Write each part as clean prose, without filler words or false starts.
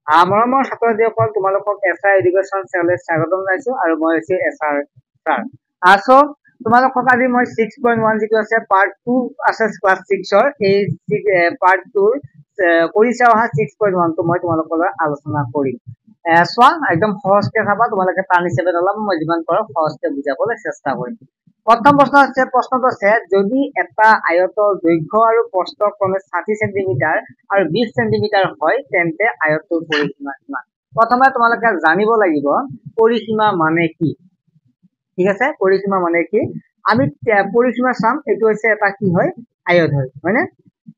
মৰমৰ ছাত্ৰ-ছাত্ৰীসকল তোমালোকক এছআৰ এডুকেশ্যন চেনেললৈ স্বাগতম জনাইছো আৰু মই হৈছে এছআৰ ছাৰ। সো তোমালোকক আজি মই 6.1 যিটো আছে পাৰ্ট 2 আছে ক্লাছ 6ৰ এই পাৰ্ট 2ৰ কৰিছে অহা 6.1 টো মই তোমালোকৰ আলোচনা কৰিম। চোৱা একদম সহজকে চাবা, তোমালোকে টান হিচাপে নল'বা, মই যিমান পাৰো সহজকে বুজাবলৈ চেষ্টা কৰিম। প্ৰথম প্ৰশ্নটো আছে যদি এটা আয়তৰ দৈৰ্ঘ্য আৰু প্ৰস্থ ক্ৰমে 60 সেন্টিমিটাৰ আৰু 20 সেন্টিমিটাৰ হয় তেন্তে আয়তটোৰ পৰিসীমা কিমান? প্ৰথমে তোমালোকে জানিব লাগিব পৰিসীমা মানে কি। ঠিক আছে, পৰিসীমা মানে কি? আমি পৰিসীমা চাম, এইটো হৈছে এটা কি হয়, আয়ত হয়, হয়নে?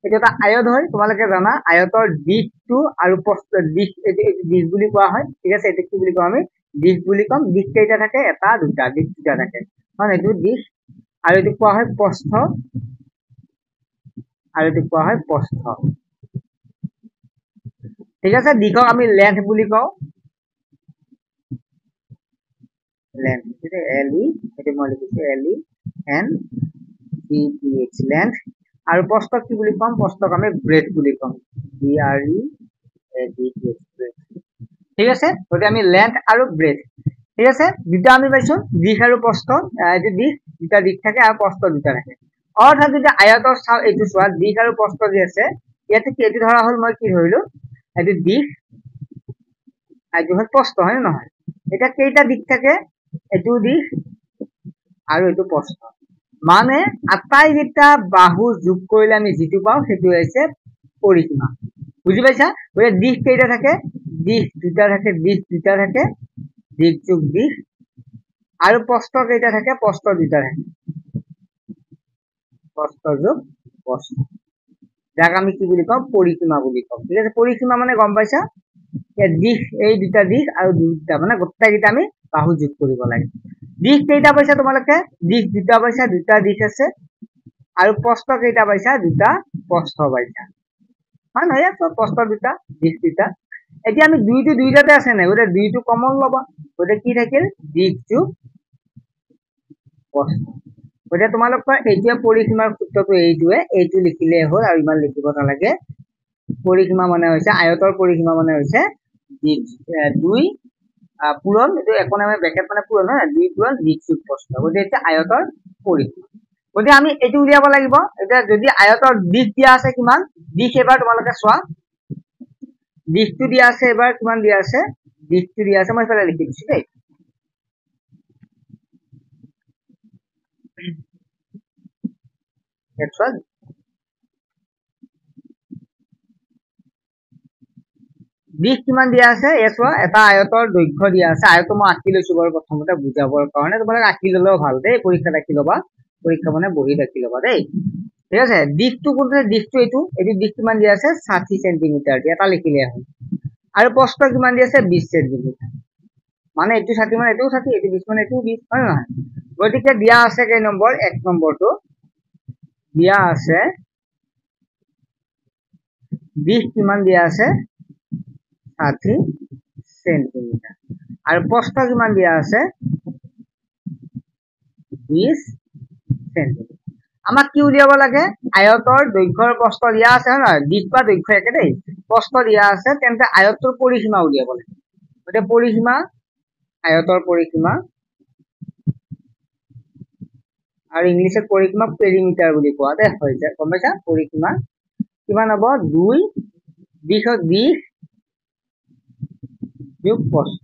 এইটো এটা আয়ত হয়, তোমালোকে জানা আয়তৰ দিশটো আৰু প্ৰস্থ দিশ, দিশ বুলি কোৱা হয়। ঠিক আছে, এইটো কি বুলি কওঁ আমি? দিশ বুলি কম। দিশ কেইটা থাকে? এটা দুটা, দিশ দুটা থাকে, হয়। এইটো দিশ আৰু এইটো কোৱা হয় প্ৰস্থ আৰু এইটো কোৱা হয় প্ৰস্থ। ঠিক আছে, দিশক আমি লেন্থ বুলি কওঁ, লেন্থ। LE, এইটো মই লিখিছো LENGTH, লেন্থ। আৰু প্ৰস্থক কি বুলি কম? প্ৰস্থক আমি ব্ৰেড বুলি কম, BREADTH, ব্ৰেড। ঠিক আছে, গতিকে আমি লেন্থ আৰু ব্ৰেড। ঠিক আছে, দুটা আমি পাইছো, দিশ আৰু প্ৰস্থ। এইটো দিশ, দুটা দিশ থাকে আৰু প্ৰস্থ দুটা থাকে। অৰ্থাৎ যদি আয়তৰ চাও, এইটো চোৱা দিশ আৰু প্ৰস্থ যি আছে, ইয়াতে এইটো ধৰা হল, মই কি ধৰিলো, এইটো দিশ, এইটো হল প্ৰস্থ, হয় নে নহয়? এতিয়া কেইটা দিশ থাকে? এইটো দিশ আৰু এইটো প্ৰস্থ। মানে আটাইকেইটা বাহু যোগ কৰিলে আমি যিটো পাওঁ সেইটো হৈছে পৰিসীমা। বুজি পাইছা? গতিকে দিশ কেইটা থাকে? দিশ দুটা থাকে, দিশ দুটা থাকে, দিশ যোগ দিশ। আৰু প্ৰস্থ কেইটা থাকে? প্ৰস্থ দুটা থাকে, প্ৰস্থ যোগ প্ৰস্থ। যাক আমি কি বুলি কওঁ? পৰিসীমা বুলি কওঁ। ঠিক আছে, পৰিসীমা মানে গম পাইছা? দিশ, এই দুটা দিশ আৰু দুটা, মানে গোটেইকেইটা আমি বাহু যোগ কৰিব লাগে। দিশ কেইটা পাইছা তোমালোকে? দিশ দুটা পাইছা, দুটা দিশ আছে। আৰু প্ৰস্থ কেইটা পাইছা? দুটা প্ৰস্থ পাইছা, হয় নহয়? প্ৰস্থ দুটা, দিশ দুটা। এতিয়া আমি দুইটো দুইটাতে আছে নাই? গতিকে দুইটো কমন ল'বা, গতিকে কি থাকিল? দিশ যোগ প্ৰস্থ। গতিকে তোমালোকৰ এতিয়া পৰিসীমাৰ সূত্ৰটো এইটোৱে, এইটো লিখিলে হ'ল আৰু ইমান লিখিব নালাগে। পৰিসীমা মানে হৈছে, আয়তৰ পৰিসীমা মানে হৈছে দুই পূৰণ, এইটো একোণে ব্ৰেকেট মানে পূৰণ, হয়, 2 পূৰণ দিশ যোগ প্ৰস্থ। গতিকে এতিয়া আয়তৰ পৰিসীমা। গতিকে আমি এইটো উলিয়াব লাগিব। এতিয়া যদি আয়তৰ দিশ দিয়া আছে কিমান, দিশ এবাৰ তোমালোকে চোৱা, দিশটো দিয়া আছে এবাৰ কিমান দিয়া আছে? দিশটো দিয়া আছে, মই এইফালে লিখি দিছো দেই। দিশ কিমান দিয়া আছে? চোৱা, এটা আয়তৰ দৈৰ্ঘ্য দিয়া আছে। আয়তো মই আঁকি লৈছো বাৰু প্ৰথমতে বুজাবৰ কাৰণে, তোমালোকে আঁকি ললেও ভাল দেই, পৰীক্ষাত আঁকি ল'বা, পৰীক্ষা মানে বহীত আঁকি ল'বা দেই। ঠিক আছে, দিশটো কোনটো? দিশটো এইটো, এইটো দিশ কিমান দিয়া আছে? 60 সেন্টিমিটাৰ, এটা লিখিলে হ'ল। আৰু প্ৰস্থ কিমান দিয়া আছে? 20 সেন্টিমিটাৰ। মানে এইটো 60 মানে এইটোও 60, এইটো 20 মানে এইটোও 20, হয় নে নহয়? গতিকে দিয়া আছে কেই নম্বৰ? 1 নম্বৰটো দিয়া আছে, দিশ কিমান দিয়া আছে? 60 সেন্টিমিটাৰ। আৰু প্ৰস্থ কিমান দিয়া আছে? 20 সেন্টিমিটাৰ। আমাক কি উলিয়াব লাগে? আয়তৰ দৈৰ্ঘ্যৰ প্ৰস্থ দিয়া আছে, হয় নহয়? দিশ বা দৈৰ্ঘ্য একে দেই, প্ৰস্থ দিয়া আছে, তেন্তে আয়তৰ পৰিসীমা উলিয়াব লাগে। গতিকে পৰিসীমা, আয়তৰ পৰিসীমা, আৰু ইংলিছত পৰিসীমা পেৰিমিটাৰ বুলি কোৱা দেই, হৈ যায়, গম পাইছা? পৰিসীমা কিমান হব? 2 দিশ যোগ প্ৰস্থ,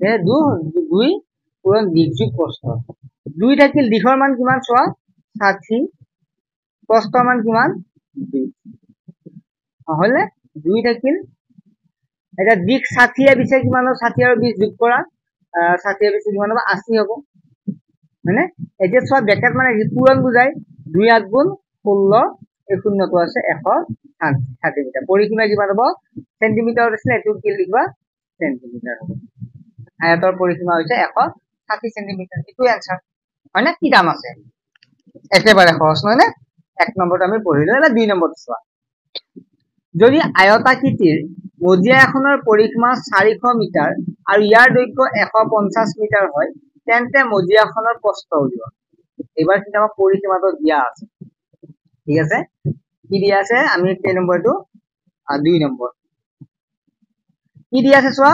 2 পূৰণ দিশ যোগ প্ৰস্থ। 2 থাকিল, দিশৰ মান কিমান চোৱা? 60, প্ৰস্থৰ মান কিমান? 20, হলে 2 থাকিল। এতিয়া দিশ 60 দিছে, কিমান হল? 60 আৰু 20 যোগ কৰা, 60 আৰু 20 কিমান হব? 80 হব, হয়নে? এতিয়া চোৱা, ব্ৰেকেট মানে পূৰণ বুজাই, 2 8 গুণ 16, এই শূন্যটো আছে 160 মিটাৰ। পৰিসীমা কিমান হব? চেণ্টিমিটাৰ আছিলে, এইটো কি লিখিবা? চেণ্টিমিটাৰ হব। আয়তৰ পৰিসীমা হৈছে 160 সেন্টিমিটাৰ। এইটোৱে এনসাৰ, হয় নে? কি দাম আছে? একেবাৰে সহজ, নহয় নে? 1 নম্বৰটো আমি পঢ়িলো। এটা 2 নম্বৰটো চোৱা, যদি আয়তাকৃতিৰ মজিয়া এখনৰ পৰিসীমা 400 মিটাৰ আৰু ইয়াৰ দৈৰ্ঘ্য 150 মিটাৰ হয়, তেন্তে মজিয়াখনৰ প্ৰস্থ উলিওৱা। এইবাৰ কিন্তু আমাৰ পৰিসীমাটো দিয়া আছে। ঠিক আছে, কি দিয়া আছে? আমি কেই নম্বৰটো 2 নম্বৰ কি দিয়া আছে চোৱা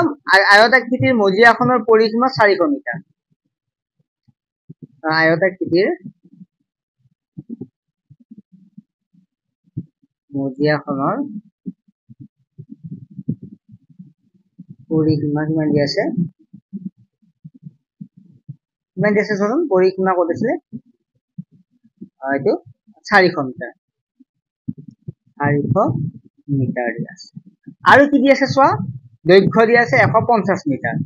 আয়তাকৃতিৰ মজিয়াখনৰ পৰিসীমা 400 মিটাৰ আয়তাকৃতিৰ মজিয়াখনৰ পৰিসীমা কিমান দিয়া আছে চোন পৰিসীমা কত আছিলে এইটো 400 মিটাৰ 400 মিটাৰ দিয়া আছে আৰু কি দিয়া আছে চোৱা দৈৰ্ঘ্য দিয়া আছে 150 মিটাৰ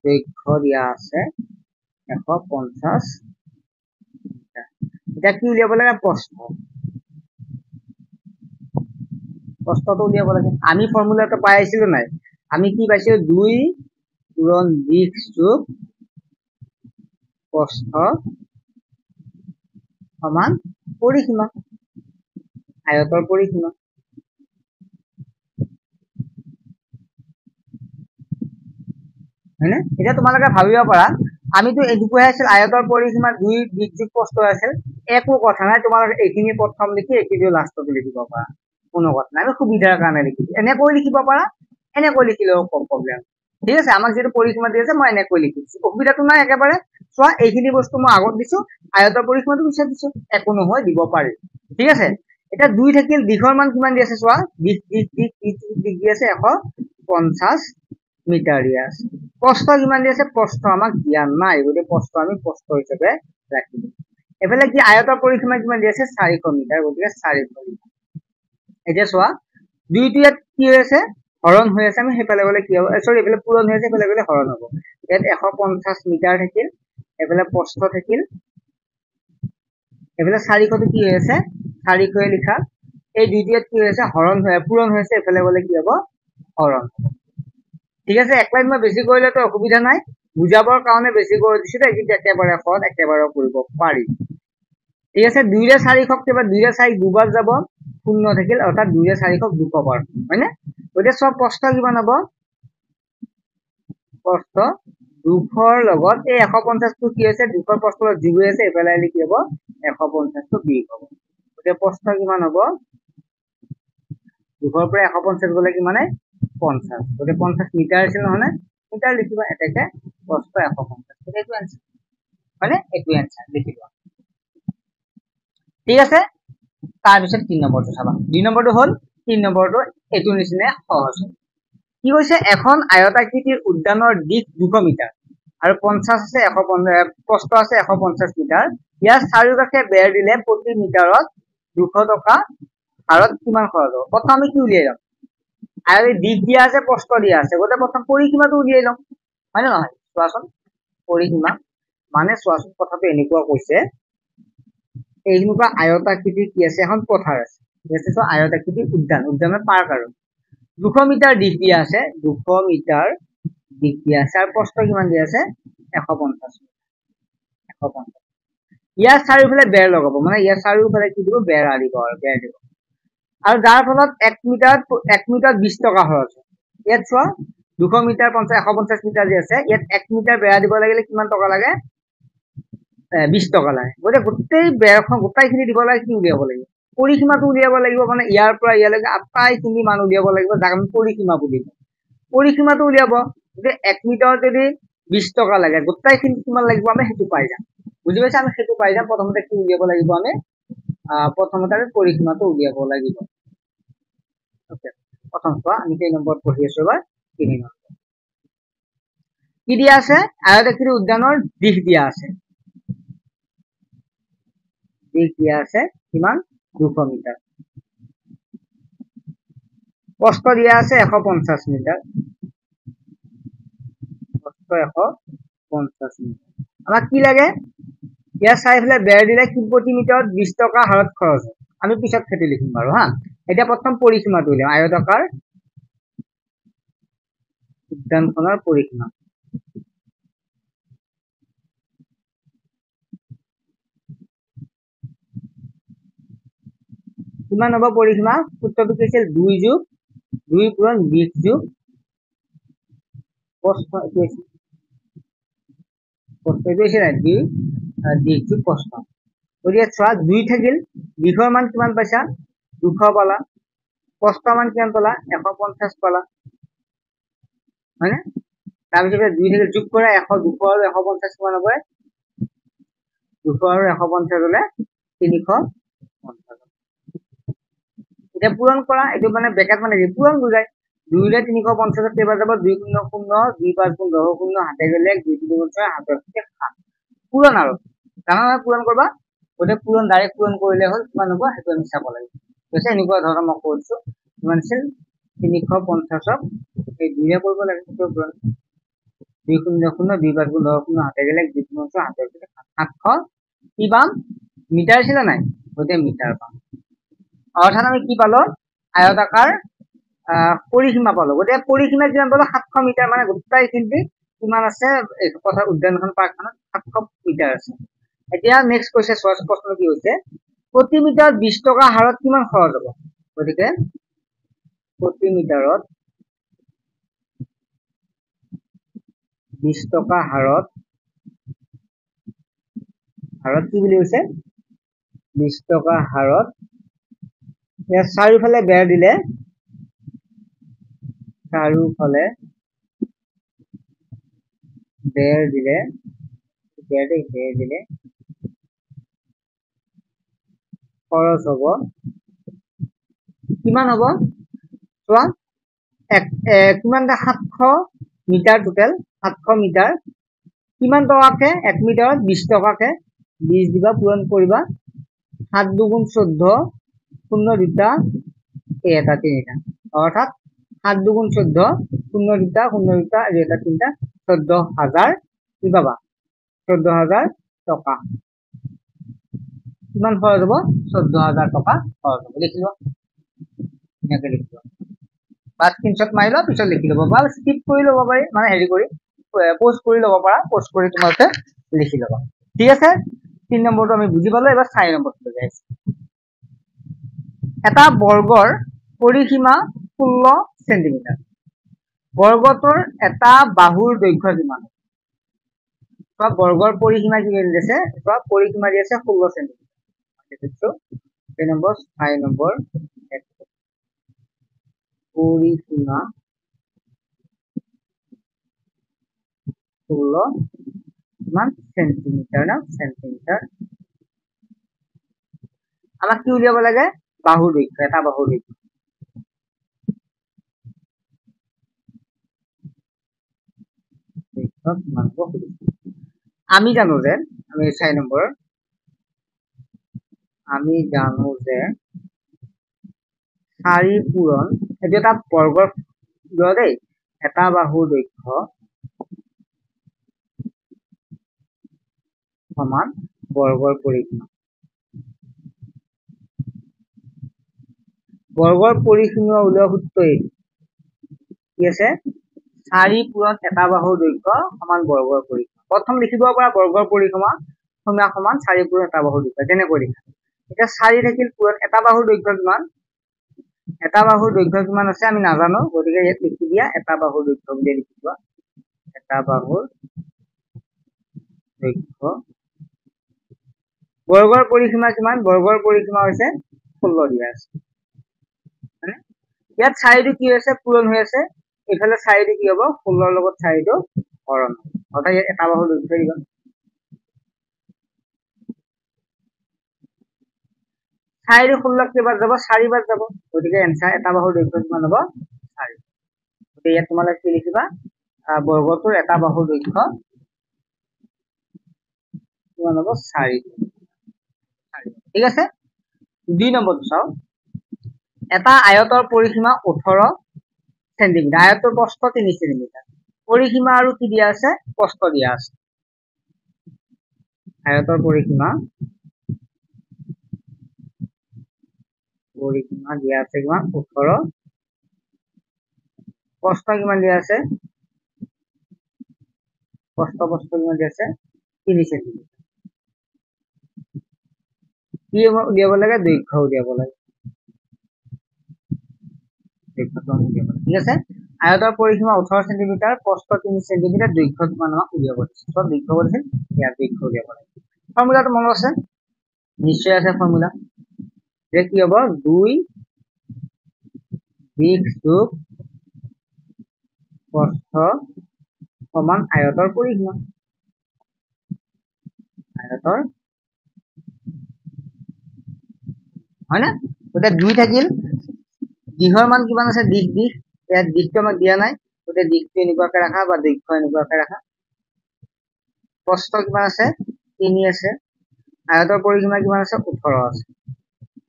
দৈৰ্ঘ্য দিয়া আছে 150 মিটাৰ এটা কি উলিয়াব লাগে প্ৰস্থটো উলিয়াব লাগে আমি ফৰ্মুলাটো পাই আছিলো নাই আমি কি পাইছো 2 পূৰণ দিশ যোগ প্ৰস্থ সমান পৰিসীমা আয়তৰ পৰিসীমা হয়নে এটা তোমালোকে ভাবিব পাৰা আমিতো এইটুকুহে আছিল আয়তৰ পৰিসীমা 2 দিশ যোগ প্ৰস্থ আছিল একো কথা নাই তোমালোকে এইখিনি প্ৰথম লিখি এইখিনি লাষ্টত লিখিব পাৰা কোনো কথা নাই আমি সুবিধাৰ কাৰণে লিখিছো এনেকৈ লিখিব পাৰা এনেকৈ লিখিলেও প্ৰব্লেম ঠিক আছে আমাক যেটো পৰিসীমা দি আছে মই এনেকৈ লিখিছো অসুবিধাটো নাই একেবাৰে চোৱা এইখিনি বস্তু মই আগত দিছো আয়তৰ পৰিসীমাটো পিছত দিছো একো নহয় দিব পাৰি ঠিক আছে এটা 2 থাকিল দিশৰ মান কিমান দি আছে চোৱা দিশ দি আছে 150 মিটাৰ দিয়া আছে প্ৰস্থ কিমান দি আছে প্ৰস্থ আমাক জ্ঞান নাই গতিকে প্ৰস্থ আমি প্ৰস্থ হিচাপে ৰাখিম এফালে কি আয়তৰ পৰিসীমা কিমান দি আছে 400 মিটাৰ গতিকে 400 মিটাৰ এতিয়া চোৱা দুইটো ইয়াত কি হৈ আছে হৰণ হৈ আছে আমি হেফালে গলে কি হ'ব সৰি এফালে পূৰণ হৈ আছে এফালে গলে হৰণ হ'ব ইয়াত 150 মিটাৰ থাকিল এফালে প্ৰস্থ থাকিল এফালে 400 টো কি হৈ আছে 400 লিখা এই দুইটো ইয়াত কি হৈ আছে হৰণ হৈ পূৰণ হৈ আছে এফালে গলে কি হ'ব হৰণ ঠিক আছে এক লাইন মই বেছি কৰিলে তো অসুবিধা নাই বুজাবৰ কাৰণে বেছি কৰি দিছো দে কিন্তু একেবাৰে সহজ একেবাৰে কৰিব পাৰি ঠিক আছে 2 ৰে 400 কেবা 2 ৰে 4 দুবাৰ যাব শূন্য থাকিল অৰ্থাৎ 2 ৰে 400 200 বাৰ হয়নে ওইটা সব প্ৰস্থ কিমান হ'ব প্ৰস্থ 200 ৰ লগত এই 150 টো কি আছে 200 প্ৰস্থৰ যোগ হৈ আছে এফালে আলি কি হ'ব 150 টো বিয়োগ হ'ব ওইটা প্ৰস্থ কিমান হ'ব 200 ৰ পৰা 150 গলে কিমানে 50 ওইটা 50 মিটাৰ আছিল নহনে মিটাৰ লিখিবা এটাকে প্ৰস্থ 150 এইটো आंसर মানে এইটো आंसर লিখিবা ঠিক আছে তাৰ পিছত 3 নম্বৰটো চাবা 2 নম্বৰটো হল 3 নম্বৰটো এটো নিচিনা সহজ কি কৈছে এখন আয়তাকৃতিৰ উদ্যানৰ দিশ 200 মিটাৰ আৰু 50 আছে 150 প্ৰস্থ আছে 150 মিটাৰ ইয়াৰ চাৰিওকাষে বেৰ দিলে প্ৰতি মিটাৰত 200 টকা হাৰত কিমান খৰচ হ'ব প্ৰথম আমি কি উলিয়াই লম আৰু দিশ দিয়া আছে প্ৰস্থ দিয়া আছে গতে প্ৰথম পৰিসীমাটো উলিয়াই লম হয় না নহয় চোৱাচোন পৰিসীমা মানে চোৱাচোন কথাটো এনেকুৱা কৈছে এইনুকা আয়তাকৃতি কি আছে এখন পথাৰ আছে এছে তো আয়তাকৃতি উদ্যানৰ পাৰ্ক আৰু 200 মিটাৰ দিশ দিয়া আছে 200 মিটাৰ দিশ দিয়া আছে আৰু প্ৰস্থ কিমান দিয়া আছে 150 ইয়াৰ চাৰিওফালে বেৰ লগাব মানে ইয়াৰ চাৰিওফালে কি দিব বেৰ আৰিব আৰু বেৰ দিব আৰু যাৰ ফলত 1 মিটাৰ 20 টকা খৰচ হয় ইয়াত চোৱা 200 মিটাৰ 150 মিটাৰ যে আছে ইয়াত 1 মিটাৰ বেৰা দিব লাগিলে কিমান টকা লাগে 20 টকা লাগে গতে গোটেই বেৰখন গোটাইখিনি দিব লাগে কি উলিয়াব লাগিব পৰিসীমাটো উলিয়াব লাগিব মানে ইয়াৰ পৰা ইয়ালৈকে আটাইখিনি মান উলিয়াব লাগিব যাক আমি পৰিসীমা বুলি কওঁ পৰিসীমাটো উলিয়াব যে 1 মিটাৰ যদি 20 টকা লাগে গোটাইখিনি কিমান লাগিব আমি হেতু পাই যাম বুজি পাইছা আমি হেতু পাই যাম প্ৰথমতে কি উলিয়াব লাগিব আমি প্ৰথমতে আমি পৰিসীমাটো উলিয়াব লাগিব ওকে প্ৰথম চোৱা আমি 3 নম্বৰ পঢ়ি আছো এবাৰ 3 নম্বৰ কি দিয়া আছে আয়তাকৃতি উদ্যানৰ দিশ দিয়া আছে দিশ দিয়া আছে কিমান 200 মিটাৰ প্ৰস্থ দিয়া আছে 150 মিটাৰ প্ৰস্থ 150 মিটাৰ আমাক কি লাগে ইয়াৰ চাৰিফালে বেৰ দিলে কি প্ৰতি মিটাৰত 20 টকা হাৰত খৰচ হয় আমি পিছত খেতি লিখিম বাৰু হা এটা প্ৰথম পৰিসীমাটো উলিয়াম আয়তাকাৰ উদ্যানখনৰ পৰিসীমা কিমান হ'ব পৰিসীমা সূত্ৰটো কি আছিল 2 যোগ 2 পূৰণ 20 যোগ প্ৰস্থ এইটো আছিল প্ৰস্থ এইটো আছিল 2 দিশ যোগ প্ৰস্থ গতিকে চোৱা 2 থাকিল দিশৰ মান কিমান পাইছা 200 পালা প্ৰস্থ মান কিমান পালা 150 পালা হয় না তাৰপিছত 2 থেকে যোগ কৰা 100 200 আৰু 150 কিমান হ'ব 200 আৰু 150 হলে 350 এটা পূৰণ কৰা এটো মানে ব্ৰেকেট মানে পূৰণ বুজায় 2 লে 350 কেইবাৰ যাব 2 0 0 2 5 0 0 হাতে গলে 2 3 6 হাতৰ 7 পূৰণ আৰু জানা পূৰণ কৰবা ওতে পূৰণ ডাইৰেক্ট পূৰণ কৰিলে হল কিমান হ'ব হেতু আমি চাব লাগিব কৈছে এনেকুৱা ধৰণৰ মই কৈছো কিমান আছিল 350ক এই 2 ৰে কৰিব লাগে তো পূৰণ 2 0 0 2 5 0 0 হাতে গলে 2 3 6 হাতৰ 700 কি পাম মিটাৰ ছিল নাই ওতে মিটাৰ পাম অৰ্থাৎ আমি কি পালো আয়তাকাৰ পৰিসীমা পালো গতে পৰিসীমা কিমান পালো 700 মিটাৰ মানে গোটাই কিন্তু কিমান আছে এই কথা উদ্যানখন পাৰ্কখনত 700 মিটাৰ আছে এতিয়া নেক্সট কৈছে প্ৰশ্ন কি হৈছে প্ৰতি মিটাৰ 20 টকা হাৰত কিমান খৰচ হ'ব গতিকে প্ৰতি মিটাৰত 20 টকা হাৰত কি বুলি কৈছে 20 টকা হাৰত या চাৰিফালে বেৰ দিলে চাৰিফালে বেৰ দিলে খৰচ হ'ব কিমান হ'ব চোৱা কিমান 700 মিটাৰ টোটাল 700 মিটাৰ কিমান টকাকে 1 মিটাৰত 20 টকাকে 20 দিবা পূৰণ কৰিবা 7 2 14 0 দুটা এটা তিনিটা অৰ্থাৎ 7 2 14 0 দুটা আৰু এটা তিনিটা 14000 কি পাবা 14000 টকা কিমান খৰচ হ'ব 14000 টকা খৰচ হ'ব লিখিব এনেকৈ লিখিব বা স্ক্ৰিনশ্বট মাৰি লও পিছত লিখি ল'ব বা স্কিপ কৰি ল'ব পাৰি মানে হেৰি কৰি পোস্ট কৰি ল'ব পাৰা পোস্ট কৰি তোমালোকে লিখি ল'বা ঠিক আছে 3 নম্বৰটো আমি বুজি পালো এবাৰ 4 নম্বৰটো লৈ আহিছো এটা বৰ্গৰ পৰিসীমা 16 সেন্টিমিটাৰ বৰ্গটোৰ এটা বাহুৰ দৈৰ্ঘ্য কিমান তো বৰ্গৰ পৰিসীমা কি দিছে তো পৰিসীমা দি আছে 16 সেন্টিমিটাৰ দেখছো 3 নম্বৰ 5 নম্বৰ পৰিসীমা 16 কিমান সেন্টিমিটাৰ না সেন্টিমিটাৰ আমাক কি উলিয়াব লাগে বাহুৰ দৈৰ্ঘ্য এটা বাহুৰ দৈৰ্ঘ্য আমি জানো যে আমি 4 নম্বৰ আমি জানো যে 4 পূৰণ এটো এটা বৰ্গৰ দেই এটা বাহুৰ দৈৰ্ঘ্য সমান বৰ্গৰ পৰিসীমা বৰ্গৰ পৰিসীমা উলিওৱা সূত্ৰটো কি আছে 4 পূৰণ এটা বাহুৰ দৈৰ্ঘ্য সমান বৰ্গৰ পৰিসীমা প্ৰথম লিখিব পৰা বৰ্গৰ পৰিসীমা সমান 4 পূৰণ এটা বাহুৰ দৈৰ্ঘ্য তেনে কৰি এটা 4 থাকিল পূৰণ এটা বাহুৰ দৈৰ্ঘ্য কিমান এটা বাহুৰ দৈৰ্ঘ্য কিমান আছে আমি নাজানো গতিকে ইয়াত লিখি দিয়া এটা বাহুৰ দৈৰ্ঘ্য বুলি লিখিবা এটা বাহুৰ দৈৰ্ঘ্য বৰ্গৰ পৰিসীমা কিমান বৰ্গৰ পৰিসীমা হৈছে 16 দিয়া আছে ইয়াত 4 কি হৈছে পূৰণ হৈ আছে এফালে 4 কি হ'ব 16 লগত 4 হৰণ অৰ্থাৎ ইয়াত এটা বাহুৰ দৈৰ্ঘ্য দিব 4 16 কেইবাৰ যাব 4 বাৰ যাব গতিকে এনসাৰ এটা বাহুৰ দৈৰ্ঘ্য কিমান হ'ব 4 গতিকে ইয়াত তোমালোকে কি লিখিবা বৰ্গটোৰ এটা বাহুৰ দৈৰ্ঘ্য কিমান হ'ব 4 ঠিক আছে 2 নম্বৰটো চাও এটা আয়তৰ পৰিসীমা 18 সেন্টিমিটাৰ আয়তৰ প্ৰস্থ 3 সেন্টিমিটাৰ পৰিসীমা আৰু কি দিয়া আছে প্ৰস্থ দিয়া আছে আয়তৰ পৰিসীমা দিয়া আছে কিমান 18 প্ৰস্থ কিমান দিয়া আছে প্ৰস্থ কিমান দিয়া আছে 3 সেন্টিমিটাৰ কি উলিয়াব লাগে দৈৰ্ঘ্য উলিয়াব লাগে ঠিক আছে আয়তৰ পৰিসীমা 18 সেন্টিমিটাৰ প্ৰস্থ 3 সেন্টিমিটাৰ দৈৰ্ঘ্য কিমান আমাক উলিয়াব দিছে সব দৈৰ্ঘ্য বলছে ইয়াৰ দৈৰ্ঘ্য উলিয়াব লাগে ফৰ্মুলাটো মনত আছে নিশ্চয় আছে ফৰ্মুলা যে কি হ'ব 2 দিশ যোগ প্ৰস্থ সমান আয়তৰ পৰিসীমা আয়তৰ হয় না ওটা 2 থাকিল দিশৰ মান কিমান আছে দিশ ইয়াত দিশটো আমাক দিয়া নাই ওটা দিশটো এনেকুৱাকৈ ৰাখা বা দৈৰ্ঘ্য এনেকুৱাকৈ ৰাখা প্ৰস্থ কিমান আছে 3 আছে আয়তৰ পৰিসীমা কিমান আছে 18 আছে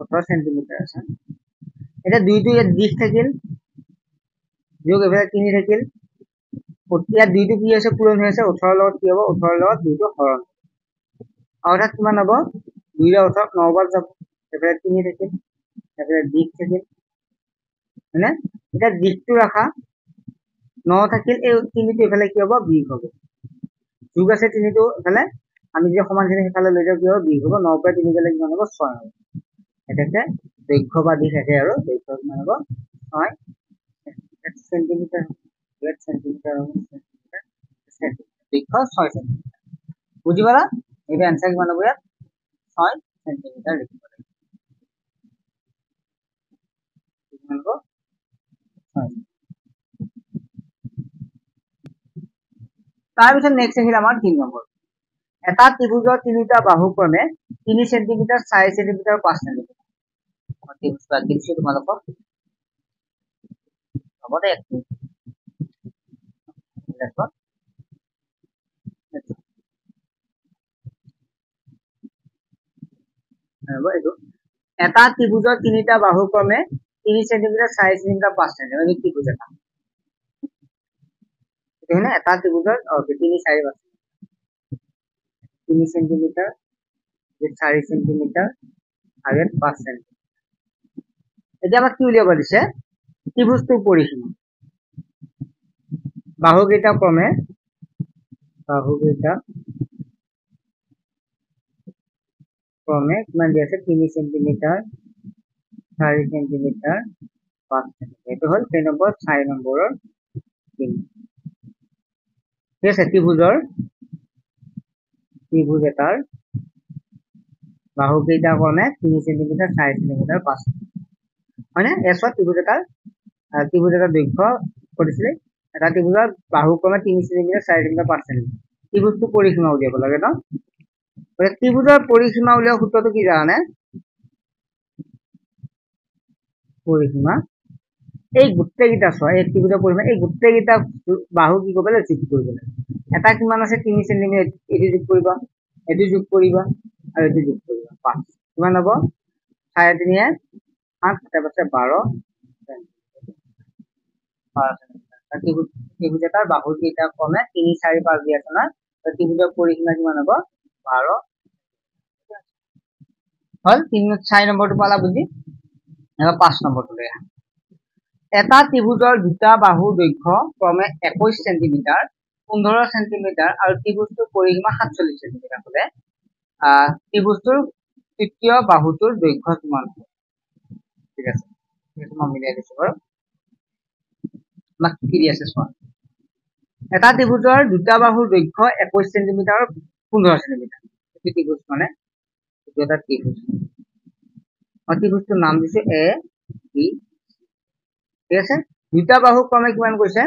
18 সেন্টিমিটাৰ আছে এটা দুইটো ইয়াত দিশ থাকিল যোগ এফালে 3 থাকিল ইয়াত দুইটো কি আছে পূৰণ হৈ আছে 18 লগত কি হ'ব 18 লগত দুইটো হৰণ অৰ্থাৎ কিমান হ'ব 2 ৰ 18 9 বাৰ যাব এফালে 3 থাকিল এফালে দিশ থাকিল হয়নে এটা দিশটো ৰাখা 9 থাকিল এই 3টো এফালে কি হ'ব বিয়োগ হ'ব যোগ আছে 3টো এফালে আমি যে সমানখিনি সেফালে লৈ যাও কি হ'ব বিয়োগ হ'ব 9 পৰা 3 গলে কিমান হ'ব 6 হ'ব এটাকে দৈৰ্ঘ্য বা দিশ আছে আৰু দৈৰ্ঘ্য কিমান হ'ব 6 সেন্টিমিটাৰ 8 সেন্টিমিটাৰ দৈৰ্ঘ্য 6 সেন্টিমিটাৰ বুজি পালা এই আনসাৰ কিমান হ'ব ইয়াত 6 সেন্টিমিটাৰ লিখিব লাগিব কিমান হ'ব 6 তাৰপিছত নেক্সট আহিল আমাৰ 3 নম্বৰ এটা ত্ৰিভুজৰ তিনিটা বাহু ক্ৰমে 3 সেন্টিমিটাৰ 4 সেন্টিমিটাৰ 5 সেন্টিমিটাৰ ত্ৰিভুজ বা দিছো তোমালোকক হ'ব দে এইটো এটা ত্ৰিভুজৰ তিনিটা বাহু ক্ৰমে 3 সেন্টিমিটাৰ 4 সেন্টিমিটাৰ 5 সেন্টিমিটাৰ এই ত্ৰিভুজ এটা এনে এটা ত্ৰিভুজৰ 3 4 5 3 সেন্টিমিটাৰ 4 সেন্টিমিটাৰ আৰু 5 সেন্টিমিটাৰ এতিয়া আমাক কি উলিয়াব দিছে ত্ৰিভুজটোৰ পৰিসীমা বাহুকেইটা ক্ৰমে কিমান দিয়া আছে 3 সেন্টিমিটাৰ 4 সেন্টিমিটাৰ 5 সেন্টিমিটাৰ এইটো হল 3 নম্বৰ 4 নম্বৰৰ 3 ঠিক আছে ত্ৰিভুজ এটাৰ বাহুকেইটা ক্ৰমে 3 সেন্টিমিটাৰ 4 সেন্টিমিটাৰ 5 হয়নে এছত ত্ৰিভুজ এটাৰ দৈৰ্ঘ্য কৰিছিলে এটা ত্ৰিভুজৰ বাহু ক্ৰমে 3 সেন্টিমিটাৰ 4 সেন্টিমিটাৰ 5 সেন্টিমিটাৰ ত্ৰিভুজটো পৰিসীমা উলিয়াব লাগে ন ত্ৰিভুজৰ পৰিসীমা উলিওৱা সূত্ৰটো কি জানানে পৰিসীমা এই গোটেইকেইটা চোৱা এই ত্ৰিভুজৰ পৰিসীমা এই গোটেইকেইটা বাহু কি কৰিব লাগে যোগ কৰিব লাগে এটা কিমান আছে 3 সেন্টিমিটাৰ এটো যোগ কৰিবা এটো যোগ কৰিবা আৰু এটো যোগ কৰিবা 5 কিমান হ'ব 4 3 8 তাৰপাছত 12 ত্ৰিভুজ এটাৰ বাহু কেইটা ক্ৰমে 3 4 5 দিয়া আছে না ত্ৰিভুজৰ পৰিসীমা কিমান হ'ব 12 হল 3 4 নম্বৰটো পালা বুজি এবাৰ 5 নম্বৰটো লৈ আহা এটা ত্ৰিভুজৰ দুটা বাহুৰ দৈৰ্ঘ্য ক্ৰমে 21 সেন্টিমিটাৰ 15 সেন্টিমিটাৰ আৰু ত্ৰিভুজটোৰ পৰিসীমা 47 সেন্টিমিটাৰ হলে ত্ৰিভুজটোৰ তৃতীয় বাহুটোৰ দৈৰ্ঘ্য কিমান হ'ব ঠিক আছে এইটো মই মিলাই দিছো বাৰু কি দি আছে চোৱা এটা ত্ৰিভুজৰ দুটা বাহুৰ দৈৰ্ঘ্য 21 সেন্টিমিটাৰ 15 সেন্টিমিটাৰ এই ত্ৰিভুজ মানে এইটো এটা ত্ৰিভুজ ত্ৰিভুজটোৰ নাম দিছে এ বি ঠিক আছে দুটা বাহু ক্ৰমে কিমান কৈছে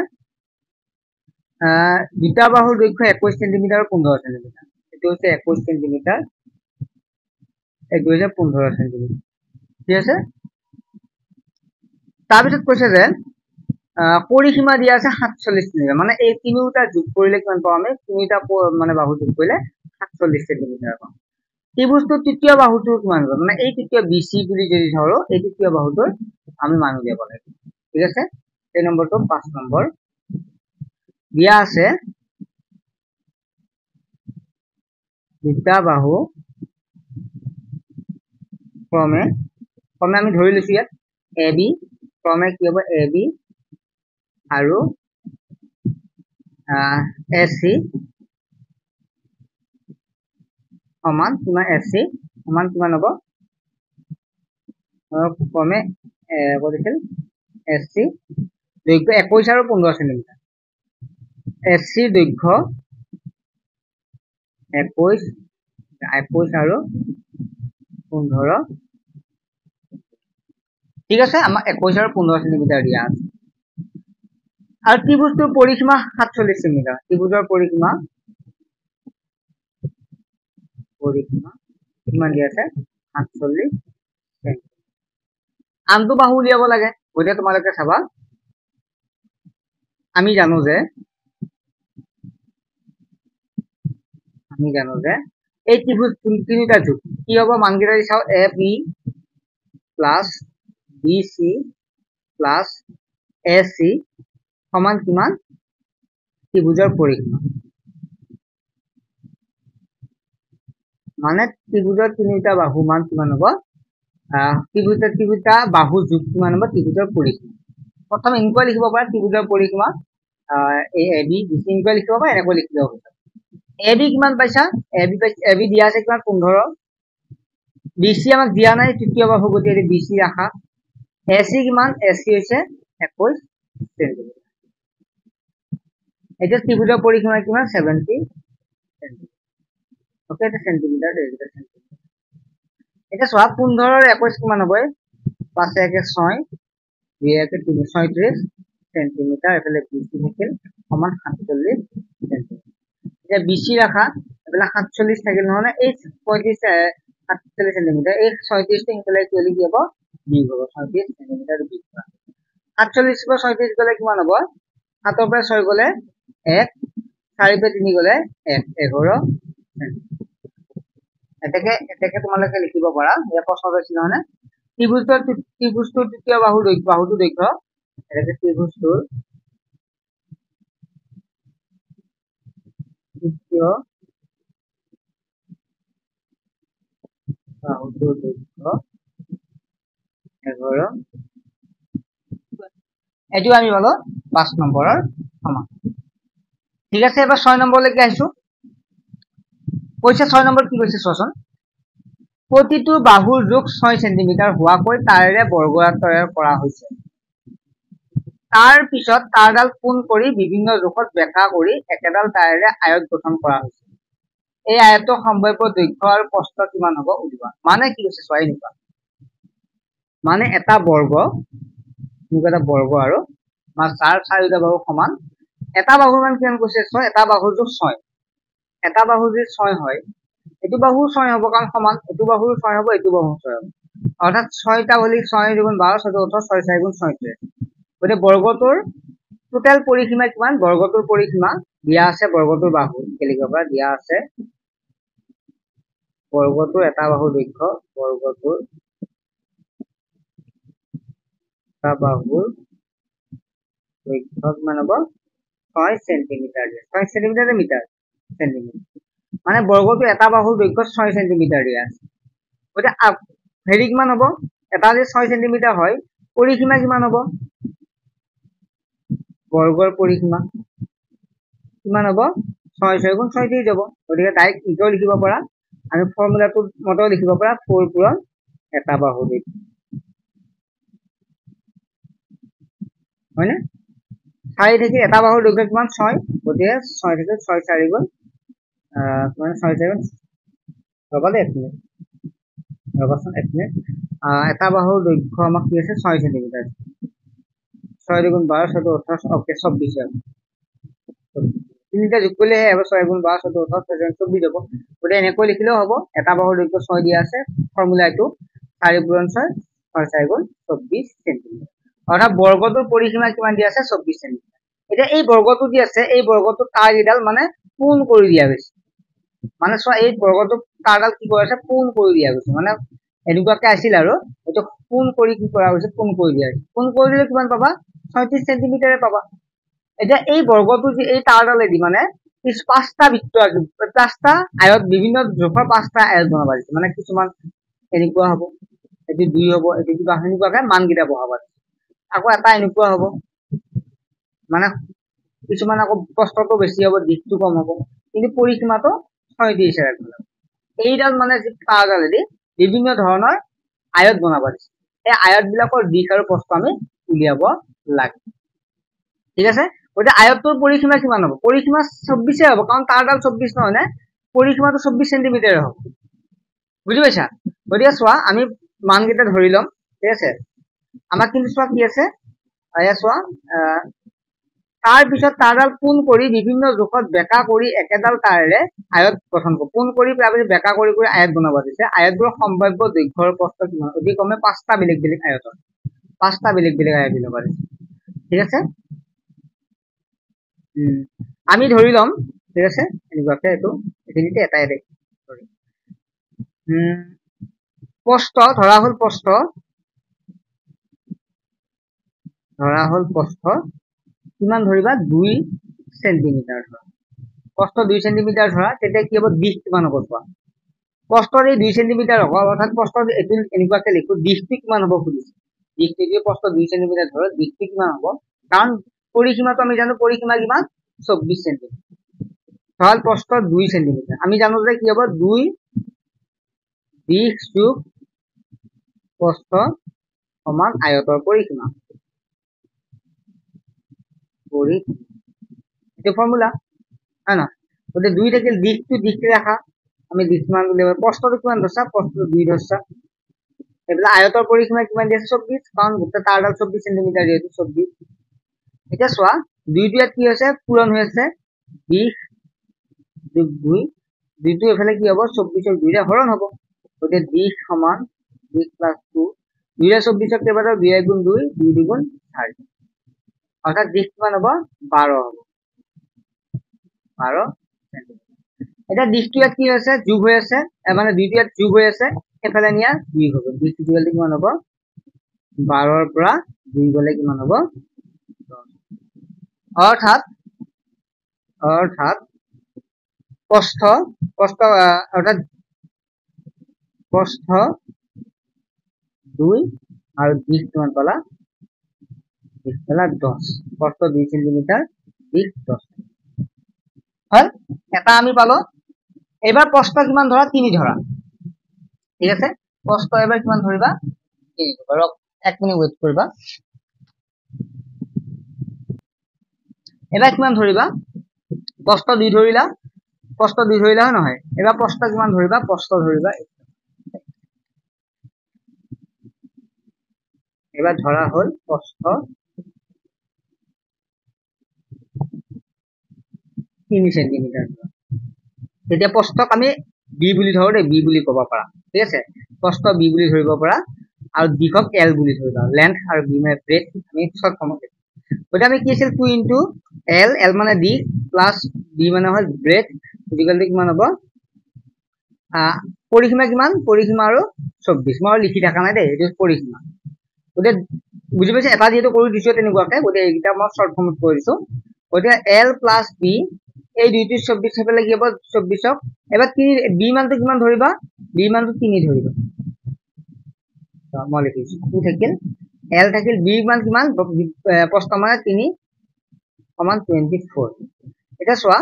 দুটা বাহুৰ দৈৰ্ঘ্য 21 সেন্টিমিটাৰ 15 সেন্টিমিটাৰ এটো হৈছে 21 সেন্টিমিটাৰ এটো হৈছে 15 সেন্টিমিটাৰ ঠিক আছে তাৰপিছত কৈছে যে পৰিসীমা দিয়া আছে 47 সেন্টিমিটাৰ মানে এই তিনিটা যোগ কৰিলে কিমান পাম আমি তিনিটা মানে বাহু যোগ কৰিলে 47 সেন্টিমিটাৰ পাম ত্ৰিভুজটোৰ তৃতীয় বাহুটোৰ কিমান হ'ব মানে এই তৃতীয় বিসি বুলি যদি ধৰো এই তৃতীয় বাহুটোৰ আমি মান উলিয়াব লাগিব ঠিক আছে এই নম্বৰটো 5 নম্বৰ দিয়া আছে দুটা বাহু ক্ৰমে আমি ধৰি লৈছো ইয়াত এ বি ক্ৰমে কি হ'ব এ বি আৰু এ চি সমান কিমান এ চি সমান কিমান হ'ব ক্ৰমে কৰিছিল এ চি দৈৰ্ঘ্য 21 আৰু 15 সেন্টিমিটাৰ এ চি দৈৰ্ঘ্য 21 আৰু 15 ঠিক আছে আমাক 21 আৰু 15 সেন্টিমিটাৰ দিয়া আছে আৰু ত্ৰিভুজটোৰ পৰিসীমা 47 সেন্টিমিটাৰ ত্ৰিভুজৰ পৰিসীমা কিমান দিয়া আছে 47 সেন্টিমিটাৰ আনটো বাহু উলিয়াব লাগে গতিকে তোমালোকে চাবা আমি জানো যে এই ত্ৰিভুজ তিনিটা যোগ কি হ'ব মানকেইটা দি চাও A B plus B C plus A C সমান কিমান ত্ৰিভুজৰ পৰিসীমা মানে ত্ৰিভুজৰ তিনিটা বাহু মান কিমান হ'ব ত্ৰিভুজৰ বাহু যোগ কিমান হ'ব ত্ৰিভুজৰ পৰিসীমা প্ৰথম এনেকৈ লিখিব পাৰা ত্ৰিভুজৰ পৰিসীমা এ বি বি সি এনেকৈ লিখিব পাৰা এনেকৈ লিখিলেও হ'ব এ বি কিমান পাইছা এ বি দিয়া আছে কিমান 15 বি সি আমাক দিয়া নাই তৃতীয় বাহু গতিকে বি সি ৰাখা এ সি কিমান এ সি হৈছে 21 সেন্টিমিটাৰ এটা ত্ৰিভুজৰ পৰিসীমা কিমান 70 ওকে এটা সেন্টিমিটাৰ এটা চোৱা 15 আৰু 21 কিমান হ'ব 5 1 6 2 1 3 36 সেন্টিমিটাৰ এফালে বিসি থাকিল সমান 47 সেন্টিমিটাৰ এটা বিসি ৰাখা এফালে 47 থাকিল নহলে এই 35 47 সেন্টিমিটাৰ এই 36 টো এফালে কি লিখি হ'ব বিয়োগ হ'ব 36 সেন্টিমিটাৰ বিয়োগ 47 পৰা 37 গলে কিমান হ'ব 7 পৰা 6 গলে 1 4 পৰা 3 গলে 1 11 এটাকে তোমালোকে লিখিব পাৰা এই প্ৰশ্নটো আছিল মানে ত্ৰিভুজটোৰ তৃতীয় বাহুটো দৈৰ্ঘ্য এটাকে ত্ৰিভুজটোৰ তৃতীয় বাহুটোৰ দৈৰ্ঘ্য 11 এটো আমি বলো 5 নম্বৰৰ সমান ঠিক আছে এবাৰ 6 নম্বৰলৈকে আহিছো কৈছে 6 নম্বৰ কি কৈছে চোৱাচোন প্ৰতিটো বাহুৰ যোগ 6 সেন্টিমিটাৰ হোৱাকৈ তাৰেৰে বৰ্গয়াত তৈয়াৰ কৰা হৈছে তাৰ পিছত তাৰডাল কোণ কৰি বিভিন্ন জোখত বেকা কৰি একেডাল তাৰেৰে আয়ত গঠন কৰা হৈছে এই আয়তৰ সম্ভাৱ্য দৈৰ্ঘ্য আৰু প্ৰস্থ কিমান হ'ব উলিওৱা মানে কি কৈছে চোৱা এনেকুৱা মানে এটা বৰ্গ আৰু তাৰ চাৰিটা বাহু সমান এটা বাহুৰ মান কিমান কৈছে 6 এটা বাহুৰ যোগ 6 এটা বাহু যদি 6 হয় এটো বাহু 6 হ'ব কাৰণ সমান এটো বাহু 6 হ'ব এটো বাহু 6 হ'ব অৰ্থাৎ 6টা হলি 6 গুণ 12 6 18 6 4 গুণ 36 গতে বৰ্গটোৰ টোটাল পৰিসীমা কিমান বৰ্গটোৰ পৰিসীমা দিয়া আছে বৰ্গটোৰ বাহু লিখিব পৰা দিয়া আছে বৰ্গটোৰ এটা বাহুৰ দৈৰ্ঘ্য বৰ্গটোৰ এটা বাহুৰ দৈৰ্ঘ্য কিমান হ'ব 6 সেন্টিমিটাৰ 6 সেন্টিমিটাৰ মিটাৰ সেন্টিমিটাৰ মানে বৰ্গটো এটা বাহুৰ দৈৰ্ঘ্য 6 সেন্টিমিটাৰ দিয়া আছে গতে হেৰি কিমান হ'ব এটা যদি 6 সেন্টিমিটাৰ হয় পৰিসীমা কিমান হ'ব বৰ্গৰ পৰিসীমা কিমান হ'ব 6 6 গুণ 6 দি যাব গতিকে ডাইৰেক্ট ইটো লিখিব পাৰা আমি ফৰ্মুলাটো মতে লিখিব পাৰা 4 পূৰণ এটা বাহুৰ দৈৰ্ঘ্য হয়নে 4 থেকে এটা বাহুৰ দৈৰ্ঘ্য কিমান 6 গতিকে 6 থেকে 6 4 গুণ মানে 6 4 ৰবালে এক মিনিট ৰবাচোন এক মিনিট এটা বাহুৰ দৈৰ্ঘ্য আমাক কি আছে 6 সেন্টিমিটাৰ 6 গুণ 12 6 18 ওকে 26 তিনিটা যোগ কৰিলে হ'ব 6 গুণ 12 6 18 24 হ'ব গতিকে এনেকৈ লিখিলেও হ'ব এটা বাহুৰ দৈৰ্ঘ্য 6 দিয়া আছে ফৰ্মুলা এইটো 4 পূৰণ 6 6 গুণ 24 সেন্টিমিটাৰ অৰ্থাৎ বৰ্গটোৰ পৰিসীমা কিমান দিয়া আছে 24 সেন্টিমিটাৰ এটা এই বৰ্গটো দি আছে এই বৰ্গটো তাৰ ইডাল মানে পূৰ্ণ কৰি দিয়া গৈছে মানে চোৱা এই বৰ্গটো তাৰডাল কি কৰা আছে পূৰ্ণ কৰি দিয়া গৈছে মানে এনেকুৱাকে আছিল আৰু এটো পূৰ্ণ কৰি কি কৰা হৈছে পূৰ্ণ কৰি দিয়া হৈছে পূৰ্ণ কৰি দিলে কিমান পাবা 36 সেন্টিমিটাৰ পাবা এটা এই বৰ্গটো যে এই তাৰডালেদি মানে পাঁচটা বৃত্ত আছে পাঁচটা আয়ত বিভিন্ন জোখৰ পাঁচটা আয়ত বনাব দিছে মানে কিছুমান এনেকুৱা হ'ব এটো 2 হ'ব এটো কিবা এনেকুৱাকে মানকেইটা বহাব আকৌ এটা এনেকুৱা হ'ব মানে কিছুমান আকৌ কষ্টটো বেছি হ'ব দিকটো কম হ'ব কিন্তু পৰিসীমাটো 6 দি ইশাৰা কৰিলে এইডাল মানে যে তাৰডালেদি বিভিন্ন ধৰণৰ আয়ত বনাব দিছে এই আয়ত বিলাকৰ দিক আৰু প্ৰস্থ আমি উলিয়াব লাগে ঠিক আছে গতিকে আয়তটোৰ পৰিসীমা কিমান হ'ব পৰিসীমা 24 হ'ব কাৰণ তাৰডাল 24 নহয় নে পৰিসীমাটো 24 সেন্টিমিটাৰ হ'ব বুজি পাইছা গতিকে চোৱা আমি মানকেইটা ধৰি লম ঠিক আছে আমাক কিন্তু চোৱা কি আছে এয়া চোৱা তাৰ পিছত তাঁৰডাল পোন কৰি বিভিন্ন জোখত বেকা কৰি একেডাল তাঁৰেৰে আয়ত গঠন কৰোঁ। পোন কৰি তাৰপিছত বেকা কৰি আয়ত বনাব দিছে। আয়তবোৰৰ সম্ভাৱ্য দৈৰ্ঘ্যৰ প্ৰস্থ কিমান? অতি কমে 5টা বেলেগ বেলেগ আয়তৰ 5টা বেলেগ বেলেগ আয়ত বনাব দিছে। ঠিক আছে, আমি ধৰি ল'ম। ঠিক আছে, এনেকুৱাকে এইটো এইখিনিতে এটাই দেখ প্ৰস্থ ধৰা হ'ল প্ৰস্থ কিমান ধৰিবা 2 সেন্টিমিটাৰ ধৰা। প্ৰস্থ 2 সেন্টিমিটাৰ ধৰা, তেতিয়া কি হ'ব দিশ কিমান হ'ব চোৱা। প্ৰস্থৰ এই 2 সেন্টিমিটাৰ হ'ব, অৰ্থাৎ প্ৰস্থৰ এইটো এনেকুৱাকে লিখো দিশটো কিমান হ'ব খুজিছে। দিশটো যদি প্ৰস্থ 2 সেন্টিমিটাৰ ধৰো, দিশটো কিমান হ'ব? কাৰণ পৰিসীমাটো আমি জানো, পৰিসীমা কিমান 24 সেন্টিমিটাৰ। ধৰা প্ৰস্থ 2 সেন্টিমিটাৰ, আমি জানো যে কি হ'ব 2 দিশ যোগ প্ৰস্থ সমান আয়তৰ পৰিসীমা। এইটো ফৰ্মুলা হয় না। গতিকে 2 থাকিল, দিশটো দিশটো ৰাখা, আমি দিশ কিমান বুলি প্ৰস্থটো কিমান ধৰছা, প্ৰস্থটো 2 ধৰছা। এইবিলাক আয়তৰ পৰিসীমা কিমান দি আছে 24, কাৰণ গোটেই তাঁৰডাল 24 সেন্টিমিটাৰ যিহেতু 24। এতিয়া চোৱা 2 ইয়াত কি হৈছে পূৰণ হৈ আছে, দিশ যোগ 2, 2টো এফালে কি হ'ব 24ক 2ৰে হৰণ হ'ব। গতিকে দিশ সমান দিশ প্লাস 2, 2ৰে 24ক কেইবাটাও 2 গুণ 2, 2 দুগুণ 4, অৰ্থাৎ দিশ কিমান হ'ব 12 হ'ব, 12 সেন্টিমিটাৰ। এটা দিশটো ইয়াত কি হৈছে যোগ হৈ আছে, মানে 2টো ইয়াত যোগ হৈ আছে, এফালে নিয়া 2 হ'ব। দিশটো কিমান হ'ব 12ৰ পৰা 2 গ'লে কিমান হ'ব 10। অৰ্থাৎ প্ৰস্থ অৰ্থাৎ প্ৰস্থ 2 আৰু দিশ কিমান পালা, দিশ পালা 10। প্ৰস্থ 2 সেন্টিমিটাৰ, দিশ 10 হয়। এটা আমি পালো। এবাৰ প্ৰস্থ কিমান ধৰা 3 ধৰা। ঠিক আছে, প্ৰস্থ এবাৰ কিমান ধৰিবা 3 ধৰা। 1 মিনিট ওয়েট কৰিবা। এবাৰ কিমান ধৰিবা, প্ৰস্থ 2 ধৰিলা, হয় নহয়। এবাৰ প্ৰস্থ কিমান ধৰিবা, প্ৰস্থ ধৰিবা এবাৰ ধৰা হ'ল প্ৰস্থ 3 সেন্টিমিটাৰ। তেতিয়া প্ৰস্থক আমি বি বুলি ধৰো দেই, বি বুলি ক'ব পাৰা। ঠিক আছে, প্ৰস্থ বি বুলি ধৰিব পাৰা, আৰু দিশক এল বুলি ধৰিবা। লেন্থ আৰু বি মানে ব্ৰেড, আমি শৰ্ট ফৰ্মত। গতিকে আমি কি আছিল 2 ইনটু এল, এল মানে দিশ, প্লাস বি মানে হয় ব্ৰেড, ইকুৱেল কিমান হ'ব পৰিসীমা কিমান, পৰিসীমা আৰু 24। মই লিখি থকা নাই দেই, এইটো পৰিসীমা। গতিকে বুজি পাইছে, এটা যিহেতু কৰি দিছো তেনেকুৱাকে, গতিকে এইকেইটা মই শৰ্ট ফৰ্মত কৰি দিছো। গতিকে এল প্লাস বি, এই 2টো 24 সেইফালে কি হ'ব 24ক এবাৰ 3, বি মানটো কিমান ধৰিবা, বি মানটো 3 ধৰিবা। মই লিখিছো 2 থাকিল, এল থাকিল, বি মান কিমান প্ৰস্থ মানে 3 সমান 24। এতিয়া চোৱা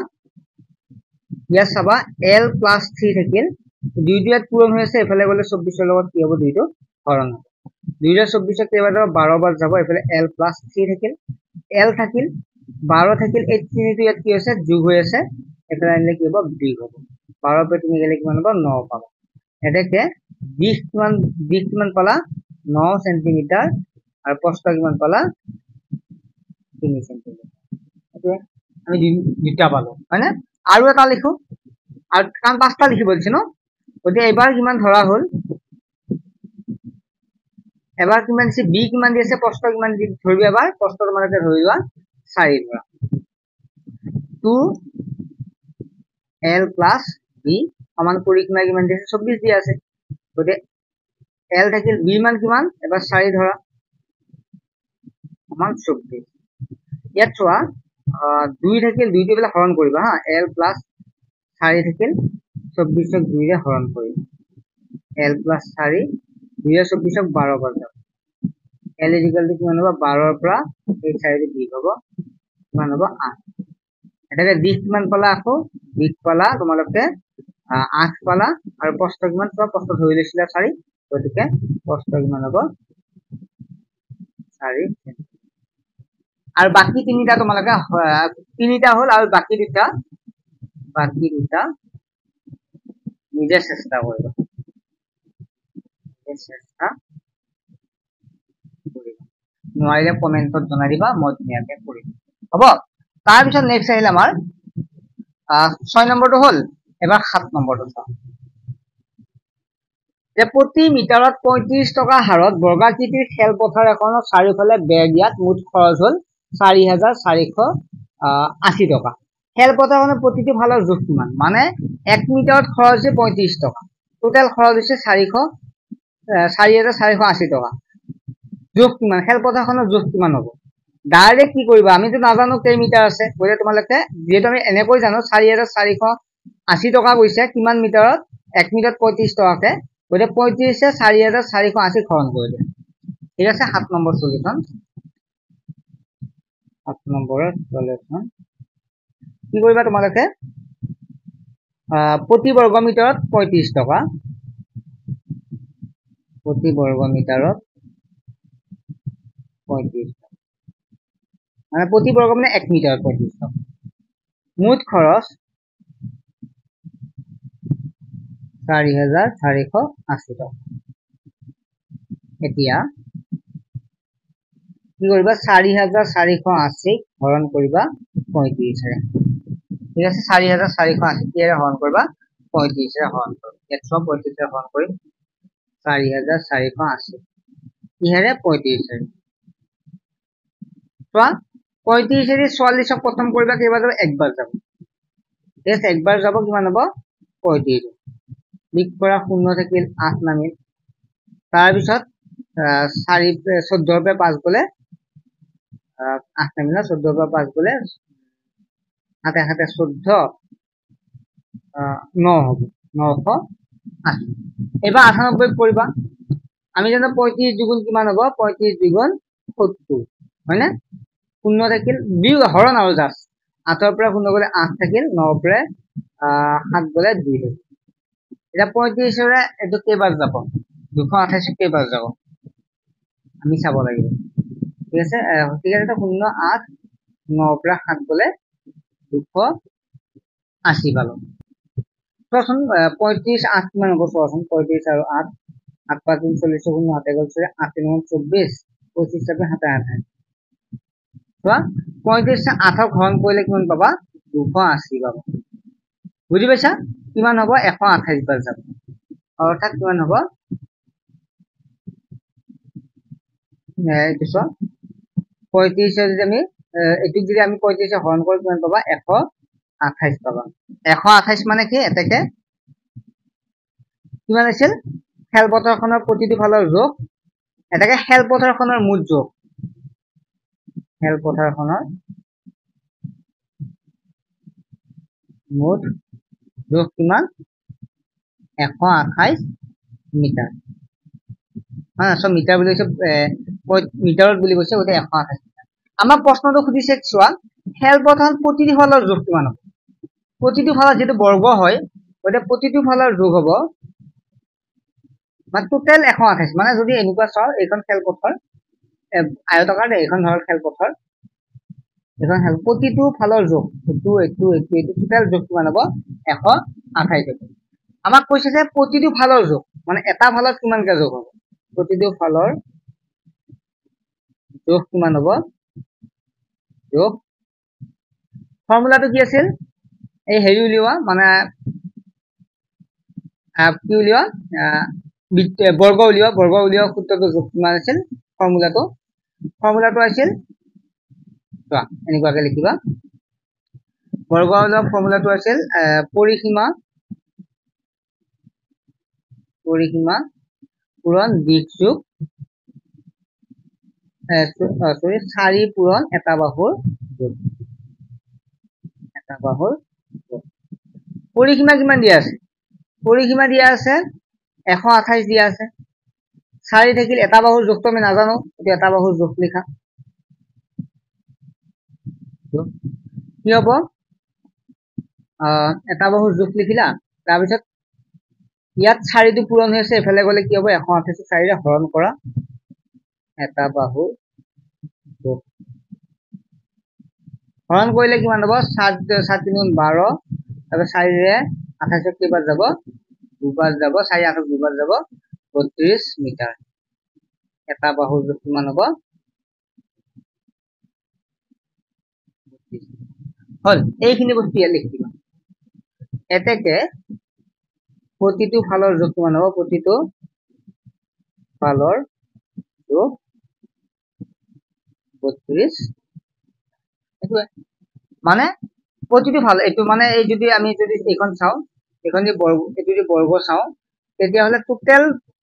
ইয়াত চাবা এল প্লাস 3 থাকিল, 2টো ইয়াত পূৰণ হৈ আছে, এফালে গ'লে 24ৰ লগত কি হ'ব 2টো হৰণ হ'ব। 2ৰে 24ক কেইবাটাও 12 বাৰ যাব, এফালে এল প্লাস 3 থাকিল, এল থাকিল 12 থাকিল, এই 3টো ইয়াত কি হৈছে যোগ হৈ আছে, এফালে আনিলে কি হ'ব 2 হ'ব। 12 পৰা 3 গ'লে কিমান হ'ব 9 পাবা। এতেকে দিশ কিমান পালা 9 সেন্টিমিটাৰ, আৰু প্ৰস্থ কিমান পালা 3 সেন্টিমিটাৰ। এইটো আমি দুটা পালো হয় না। আৰু এটা লিখো, আৰু কাৰণ 5টা লিখিব দিছে ন। গতিকে এবাৰ কিমান ধৰা হ'ল, এবাৰ কিমান দিছে বি কিমান দি আছে, প্ৰস্থ কিমান ধৰিবা, এবাৰ প্ৰস্থ তোমালোকে ধৰিবা 4 ধৰা। 2 এল প্লাস বি সমান পৰিসীমা কিমান দি আছে 24 দি আছে। গতিকে এল থাকিল, বি মান কিমান এবাৰ 4 ধৰা সমান 24। ইয়াত চোৱা 2 থাকিল, 2টো বিলাক হৰণ কৰিবা হা, এল প্লাস 4 থাকিল, 24ক 2ৰে হৰণ কৰিবা, এল প্লাস 4, 2ৰে 24ক 12 বাৰ যাব, এল ইকুৱেল টু কিমান হ'ব 12ৰ পৰা এই 4টো দিশ হ'ব কিমান হ'ব 8। এটাকে দিশ কিমান পালা, আকৌ দিশ পালা তোমালোকে 8 পালা, আৰু প্ৰস্থ কিমান চোৱা, প্ৰস্থ ধৰি লৈছিলা 4, গতিকে প্ৰস্থ কিমান হ'ব 4 সেন্টিমিটাৰ। আৰু বাকী 3টা তোমালোকে 3টা হ'ল, আৰু বাকী দুটা নিজে চেষ্টা কৰিবা, নোৱাৰিলে কমেন্টত জনাই দিবা মই ধুনীয়াকৈ কৰিম হ'ব তাৰ পিছত নেক্সট আহিল আমাৰ 6 নম্বৰটো হল এবাৰ 7 নম্বৰটো চাওঁ যে প্ৰতি মিটাৰত 35 টকা হাৰত বৰ্গাকৃতিৰ খেলপথাৰ এখনৰ চাৰিওফালে বেৰ দিয়াত মুঠ খৰচ হল 4,480 টকা খেলপথাৰখনৰ প্ৰতিটো ফালৰ জোখ কিমান মানে 1 মিটাৰত খৰচ হৈছে 35 টকা টোটাল খৰচ হৈছে 4,480 টকা জোখ কিমান খেলপথাৰখনৰ জোখ কিমান হ'ব ডাইৰেক্ট কি কৰিবা আমিতো নাজানো কেই মিটাৰ আছে গলে তোমালোকে যেহেতু আমি এনেকৈ জানো 4,480 টকা গৈছে কিমান মিটাৰত 1 মিটাৰত 35 টকাকে গলে 35 এ 4,480 খৰচ কৰিলে ঠিক আছে 7 নম্বৰ সলিউশন 7 নম্বৰৰ সলিউশন কি কৰিবা তোমালোকে প্ৰতি বৰ্গ মিটাৰত 35 টকা প্ৰতি বৰ্গ মিটাৰত 35 টকা মানে প্ৰতি বৰ্গ মানে 1 মিটাৰত 35 টকা মুঠ খৰচ 4,480 টকা এতিয়া কি কৰিবা 4,480 হৰণ কৰিবা 35 ৰে ঠিক আছে 4,480 কিৰে হৰণ কৰিবা 35 ৰে হৰণ কৰিবা 135 ৰে হৰণ কৰিম 4,480 কিহেৰে 35 ৰে চোৱা 35 ৰে 44ক প্ৰথম কৰিবা কেইবাৰ যাব একবাৰ যাব ঠিক একবাৰ যাব কিমান হ'ব 35 লিখ পৰা 0 থাকিল 8 নামিল তাৰ পিছত 14 পৰা 5 গলে 8 নামিল 14 পৰা 5 গলে 7 7 14 9 হ'ব 980 এবাৰ 98 কৰিবা আমি জানো 35 দুগুণ কিমান হ'ব 35 দুগুণ 70 হয় না 0 থাকিল হৰণ আৰু জাস্ট 8 পৰা 0 গলে 8 থাকিল 9 পৰা 7 গলে 2 থাকিল এটা 35 ৰে এটো কেইবাৰ যাব 228 কেইবাৰ যাব আমি চাব লাগিব ঠিক আছে ঠিক আছে 0 8 9 পৰা 7 গলে 280 পালো চোৱাচোন 35 8 কিমান হ'ব চোৱাচোন 35 আৰু 8 8 5 3 40 0 7 গল 8 3 24 25 7 7 28 চোৱা 35 টা 8 হৰণ কৰিলে কিমান পাবা 280 পাবা বুজি পাইছা কিমান হ'ব 128 বাৰ যাব অৰ্থাৎ কিমান হ'ব এইটো চোৱা 35 যদি আমি এটুক যদি আমি 35 হৰণ কৰি কিমান পাবা 128 পাবা 128 মানে কি এটাকে কিমান আছিল খেলপথাৰখনৰ প্ৰতিটো ফালৰ জোখ এটাকে খেলপথাৰখনৰ মুঠ জোখ খেলপথাৰখনৰ মুঠ জোখ কিমান 128 মিটাৰ সব মিটাৰ বুলি কৈছে মিটাৰত বুলি কৈছে ওতে 128 মিটাৰ আমাৰ প্ৰশ্নটো খুদিছে চোৱা খেলপথাৰ প্ৰতিটো ফালৰ জোখ কিমান হ'ব প্ৰতিটো ফালৰ যেটো বৰ্গ হয় ওতে প্ৰতিটো ফালৰ জোখ হ'ব মানে টোটাল 128 মানে যদি এনেকুৱা চাও এইখন খেলপথাৰ আয়তাকাৰ এইখন ধৰ খেলপথাৰ এখন প্ৰতিটো ফালৰ জোখ এটো টোটাল জোখ কিমান হ'ব 128 হ'ব আমাক কৈছে যে প্ৰতিটো ফালৰ জোখ মানে এটা ফালত কিমান কা জোখ হ'ব প্ৰতিটো ফালৰ জোখ কিমান হ'ব জোখ ফৰ্মুলাটো কি আছিল এই হেৰি উলিওৱা মানে কি উলিওৱা বৰ্গ উলিওৱা সূত্ৰটো জোখ কিমান আছিল ফৰ্মুলাটো আছিল চোৱা এনেকুৱাকে লিখিবা বৰ্গ উলিওৱা ফৰ্মুলাটো আছিল পৰিসীমা পূৰণ দিশ যোগ 4 পূৰণ এটা বাহুৰ যোগ পৰিসীমা কিমান দিয়া আছে পৰিসীমা দিয়া আছে 128 দিয়া আছে 4 থাকিল এটা বাহুৰ যোগটো আমি নাজানো এটা এটা বাহুৰ যোগ লিখা কি হ'ব এটা বাহুৰ যোগ লিখিলা তাৰ পিছত ইয়াত 4 টো পূৰণ হৈছে এফালে গলে কি হ'ব 128 4 ৰে হৰণ কৰা এটা বাহু যোগ হৰণ কৰিলে কিমান হ'ব 7 7 3 12 তাৰ 4 ৰে 28 কেইবাৰ যাব দুবাৰ যাব 4 8 দুবাৰ যাব 32 মিটাৰ এটা বাহুৰ জোখ কিমান হ'ব হল এইখিনি বস্তু ইয়াত লিখি দিবা এতেকে প্ৰতিটো ফালৰ যোগ কিমান হ'ব প্ৰতিটো ফালৰ যোগ 32 এইটো মানে প্ৰতিটো ফাল এইটো মানে এই যদি আমি যদি এইখন চাও এইখন যদি বৰ্গ এইটো যদি বৰ্গ চাও তেতিয়া হলে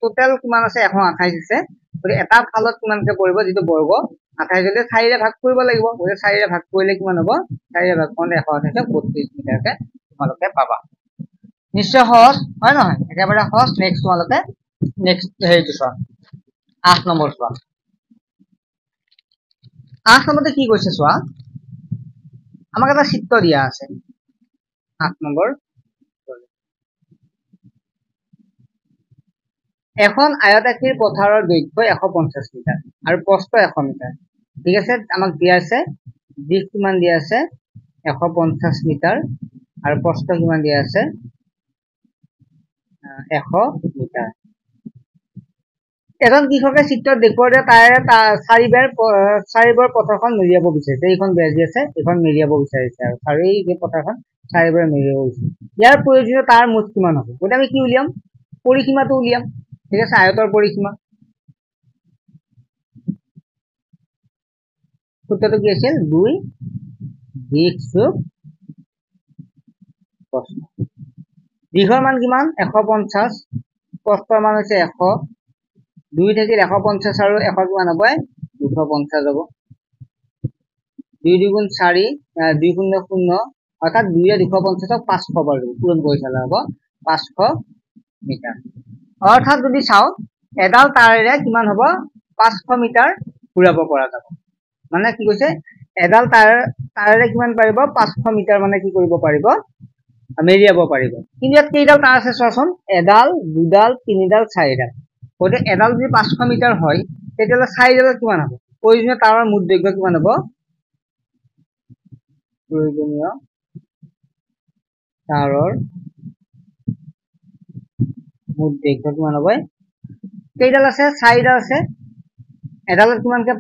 টোটাল কিমান আছে 128 আছে গতিকে এটা ফালত কিমানকে পৰিব যেটো বৰ্গ 28 হলে 4 ৰে ভাগ কৰিব লাগিব গতিকে 4 ৰে ভাগ কৰিলে কিমান হ'ব 4 ৰে ভাগ কৰিলে 128 32 মিটাৰকে তোমালোকে পাবা নিশ্চয় সহজ হয় নহয় একেবাৰে সহজ নেক্সট তোমালোকে নেক্সট হেৰিটো চোৱা 8 নম্বৰ চোৱা 8 নম্বৰতে কি কৈছে চোৱা আমাক এটা চিত্ৰ দিয়া আছে 8 নম্বৰ এখন আয়তাকৃতিৰ পথাৰৰ দৈৰ্ঘ্য 150 মিটাৰ আৰু প্ৰস্থ 100 মিটাৰ ঠিক আছে আমাক দিয়া আছে দিশ কিমান দিয়া আছে 150 মিটাৰ আৰু প্ৰস্থ কিমান দিয়া আছে 100 মিটাৰ এজন কৃষকে চিত্ৰত দেখুৱাৰে তাৰে চাৰিবাৰ পথাৰখন মেৰিয়াব বিচাৰিছে এইখন বেজি আছে এইখন মেৰিয়াব বিচাৰিছে আৰু এই পথাৰখন চাৰিবাৰ মেৰিয়াব বিচাৰিছে ইয়াৰ প্ৰয়োজনীয় তাৰ মুঠ কিমান হ'ব গতিকে আমি কি উলিয়াম পৰিসীমাটো উলিয়াম ঠিক আছে আয়তৰ পৰিসীমা সূত্ৰটো কি আছিল 2 দিশ যোগ প্ৰস্থ দীঘৰ মান কিমান 150 প্ৰস্থৰ মান হৈছে 100 2 থাকিল 150 আৰু 100 কিমান হ'ব 250 হ'ব 2 2 গুণ 4 2 গুণ 0 অৰ্থাৎ 2 ৰে 250ক 500 বাৰ পূৰণ কৰি চালে হ'ব 500 মিটাৰ অৰ্থাৎ যদি চাও এডাল তাৰেৰে কিমান হ'ব 500 মিটাৰ ঘূৰাব পৰা যাব মানে কি কৈছে এডাল তাৰেৰে কিমান পাৰিব 500 মিটাৰ মানে কি কৰিব পাৰিব মেৰিয়াব পাৰিব কিন্তু ইয়াত কেইডাল তাৰ আছে চোৱাচোন এডাল দুডাল তিনিডাল চাৰিডাল গতিকে এডাল যদি 500 মিটাৰ হয় তেতিয়াহ'লে চাৰিডাল কিমান হ'ব প্ৰয়োজনীয় তাৰৰ মুঠ দৈৰ্ঘ্য কিমান হ'ব প্ৰয়োজনীয় তাৰৰ মুঠ দৈৰ্ঘ্য কিমান হ'ব কেইডাল আছে চাৰিডাল আছে এডালত কিমানকে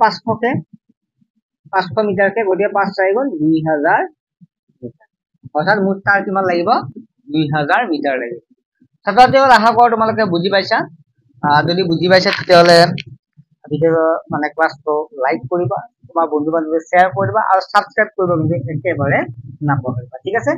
500 মিটাৰকে গতিকে 5 4 গ'ল 2000 মিটাৰ অৰ্থাৎ মুঠ তাৰ কিমান লাগিব 2000 মিটাৰ লাগিব ছাত্ৰছাত্ৰীসকল আশা কৰোঁ তোমালোকে বুজি পাইছা যদি বুজি পাইছা তেতিয়াহ'লে ভিডিঅ মানে ক্লাসটো লাইক কৰিবা তোমাৰ বন্ধু বান্ধৱীক শ্বেয়াৰ কৰিবা আৰু সাবস্ক্ৰাইব কৰিব কিন্তু একেবাৰে নাপাহৰিবা ঠিক আছে